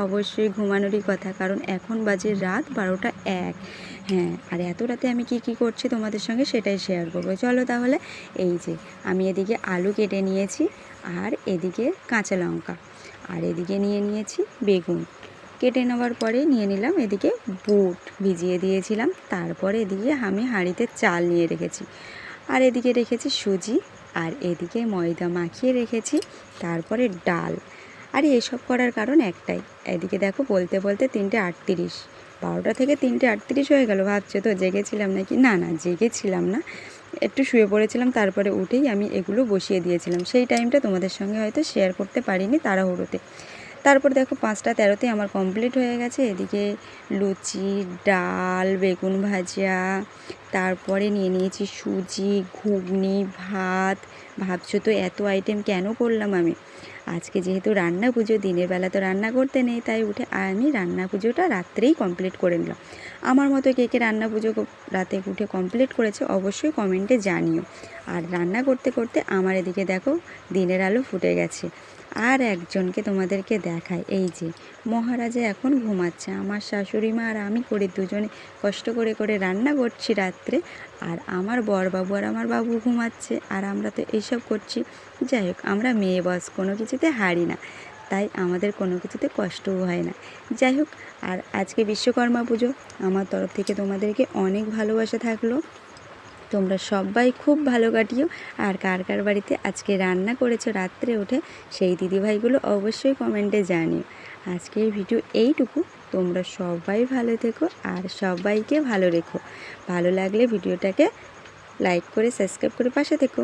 অবশ্যই ঘুমানোরই কথা, কারণ এখন বাজে রাত 12টা 1। হ্যাঁ, আর এত রাতে আমি কি করছি তোমাদের সঙ্গে সেটাই শেয়ার করবো। চলো তাহলে। এই যে আমি এদিকে আলু কেটে নিয়েছি, আর এদিকে কাঁচা লঙ্কা, আর এদিকে নিয়ে নিয়েছি বেগুন। কেটে নেওয়ার পরে নিয়ে নিলাম এদিকে বুট ভিজিয়ে দিয়েছিলাম। তারপরে এদিকে আমি হাঁড়িতে চাল নিয়ে রেখেছি, আর এদিকে রেখেছি সুজি, আর এদিকে ময়দা মাখিয়ে রেখেছি। তারপরে ডাল। আর এসব করার কারণ একটাই, এদিকে দেখো বলতে বলতে 3:38, 12টা থেকে 3:38 হয়ে গেল। ভাবছো তো জেগেছিলাম নাকি? না না, জেগেছিলাম না, একটু শুয়ে পড়েছিলাম। তারপরে উঠেই আমি এগুলো বসিয়ে দিয়েছিলাম। সেই টাইমটা তোমাদের সঙ্গে হয়তো শেয়ার করতে পারিনি তাড়াহুড়োতে। তারপর দেখো 5:13-তে আমার কমপ্লিট হয়ে গেছে। এদিকে লুচি, ডাল, বেগুন ভাজা, তারপরে নিয়ে নিয়েছি সুজি, ঘুগনি, ভাত। ভাবছো তো এত আইটেম কেন করলাম আমি? আজকে যেহেতু রান্না পুজো, দিনের বেলা তো রান্না করতে নেই, তাই উঠে আমি রান্না পুজোটা রাত্রেই কমপ্লিট করে নিলাম। আমার মতো কে কে রান্না পুজো রাতে উঠে কমপ্লিট করেছে অবশ্যই কমেন্টে জানিও। আর রান্না করতে করতে আমার এদিকে দেখো দিনের আলো ফুটে গেছে। আর একজনকে তোমাদেরকে দেখায়, এই যে মহারাজা এখন ঘুমাচ্ছে। আমার শাশুড়ি মা আর আমি করে দুজনে কষ্ট করে করে রান্না করছি রাত্রে, আর আমার বরবাবু আর আমার বাবু ঘুমাচ্ছে, আর আমরা তো এইসব করছি। যাই হোক, আমরা মেয়ে বস কোনো কিছুতে হারি না, তাই আমাদের কোনো কিছুতে কষ্টও হয় না। যাই হোক, আর আজকে বিশ্বকর্মা পুজো, আমার তরফ থেকে তোমাদেরকে অনেক ভালোবাসা থাকলো। তোমরা সবাই খুব ভালো কাটিও। আর কার কার বাড়িতে আজকে রান্না করেছো রাত্রে উঠে, সেই দিদিভাইগুলো অবশ্যই কমেন্টে জানিও। আজকের ভিডিও এইটুকু। তোমরা সবাই ভালো থেকো আর সবাইকে ভালো রেখো। ভালো লাগলে ভিডিওটাকে লাইক করে সাবস্ক্রাইব করে পাশে থেকো।